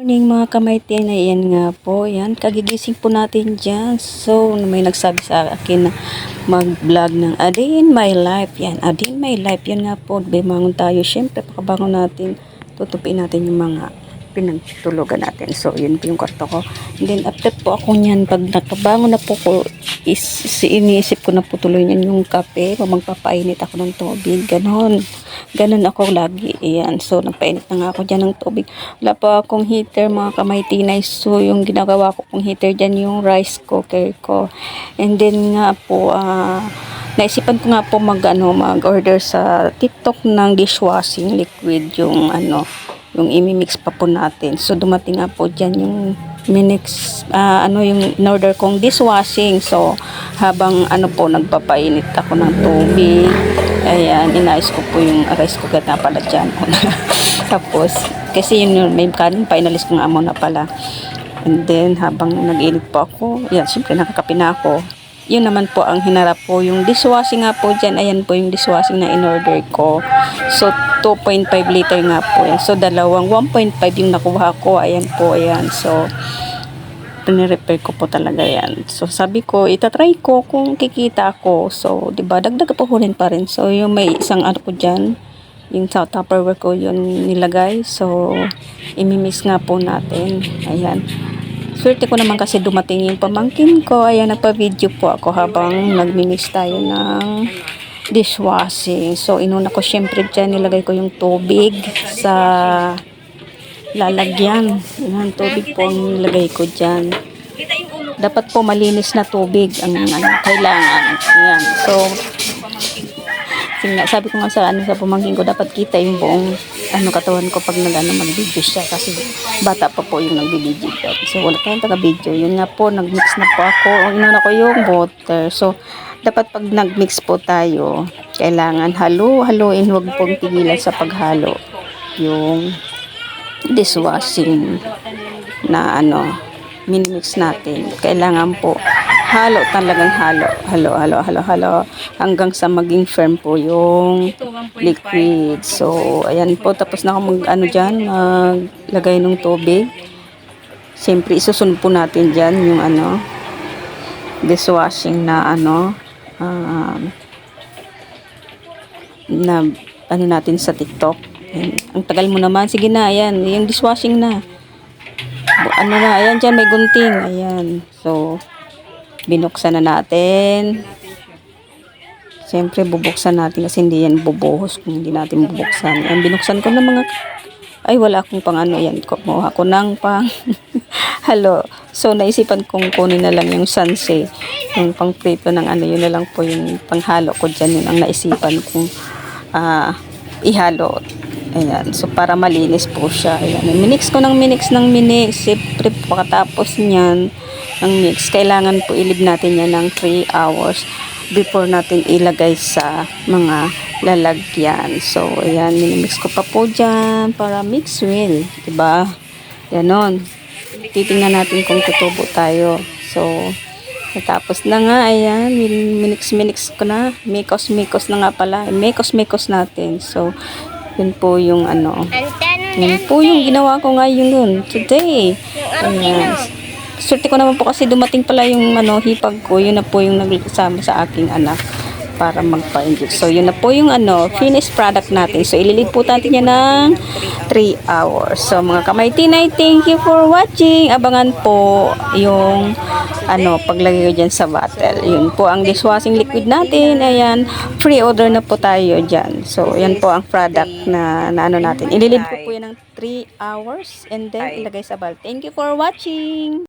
Morning mga kamaitin, ayan nga po, yan, kagigising po natin dyan. So, may nagsabi sa akin na mag-vlog ng A Day in My Life, yan, A Day in My Life, yan nga po, bimangon tayo, syempre, pakabangon natin, tutupin natin yung mga pinagtulugan natin. So, yun po yung kwarto ko. And then, after po ako niyan, pag nakabangon na po ko, iniisip ko na po tuloy niyan yung kape, magpapainit ako ng tubig, ganon ako lagi, ayan. So, nagpainit na nga ako dyan ng tubig. Wala pa akong heater mga kamay-tinay. So, yung ginagawa ko pong heater dyan, yung rice cooker ko. And then nga po, naisipan ko nga po mag-order sa TikTok ng dishwashing liquid, yung yung imimix pa po natin. So, dumating nga po dyan yung yung in-order kong dishwashing. So, habang nagpapainit ako ng tubig, ayan, inayos ko po yung rice cooker na pala dyan. Tapos, kasi yun may kanin pa, inalis ko nga muna pala. And then, habang nag-init po ako, yan, syempre nakakape na ako. Yun naman po ang hinarap po. Yung dishwashing nga po dyan, ayan po yung dishwashing na in-order ko. So, 2.5 liter nga po yan. So, dalawang 1.5 yung nakuha ko. Ayan po, ayan. So, pinirepair ko po talaga yan. So, sabi ko, itatry ko kung kikita ako. So, diba, dagdag po hulin pa rin. So, yung may isang ko dyan, yung sa Tupperware ko yun nilagay. So, imimix nga po natin. Ayan. Swerte ko naman kasi dumating yung pamangkin ko. Ayan, nagpa-video po ako habang nagmimix tayo ng dishwashing. So, inuna ko syempre dyan, nilagay ko yung tubig sa lalagyan. Ayan, tubig po ang nilagay ko dyan. Dapat po malinis na tubig ang kailangan. Ayan. So, sabi ko nga sa pamangkin ko, dapat kita yung buong katawan ko pag mag-video siya kasi bata pa po yung nag-video. So, wala tayong taga-video. Yun nga po, nag-mix na po ako. Inuna ko yung water. So, dapat pag nag-mix po tayo, kailangan haluin, huwag pong tigilan sa paghalo yung dishwashing na minimix natin. Kailangan po talagang halo hanggang sa maging firm po yung liquid. So, ayan po, tapos na ako maglagay ng tubig. Siyempre, isusunod po natin dyan yung dishwashing na natin sa TikTok. Ayan. Ang tagal mo naman, sige na, ayan, yung dishwashing na. Ayan dyan, may gunting, ayan. So, binuksan na natin. Siyempre, bubuksan natin kasi hindi yan bubuhos kung hindi natin bubuksan. Ayan, binuksan ko ng wala akong pang yan. Kumuha ko ng pang halo. So, naisipan kong kunin na lang yung sanse. Yung pang prito ng yun na lang po yung panghalo ko dyan. Yun ang naisipan kong ihalo. Ayan. So, para malinis po siya. Ayan. Minix ko ng minix. Siyempre, pagkatapos niyan, ng mix, kailangan po ilib natin yan ng 3 hours before natin ilagay sa mga lalagyan. So, ayan, minimix ko pa po dyan para mix well, diba? Ganon. Titingnan natin kung tutubo tayo. So, tapos na nga, ayan, minix ko na. Mikos na nga pala. Mikos natin. So, yun po yung yun po yung ginawa ko ngayon today. Ayan. Swerte ko naman po kasi dumating pala yung hipag ko. Yun na po yung nagkasama sa aking anak para magpa-inject. So, yun na po yung finished product natin. So, ililid po natin yan ng 3 hours. So, mga kamay-tinay, thank you for watching. Abangan po yung paglagay ko dyan sa bottle. Yun po ang dishwashing liquid natin. Ayan, free order na po tayo dyan. So, yan po ang product na natin. Ililid ko po yan ng 3 hours and then ilagay sa bottle. Thank you for watching.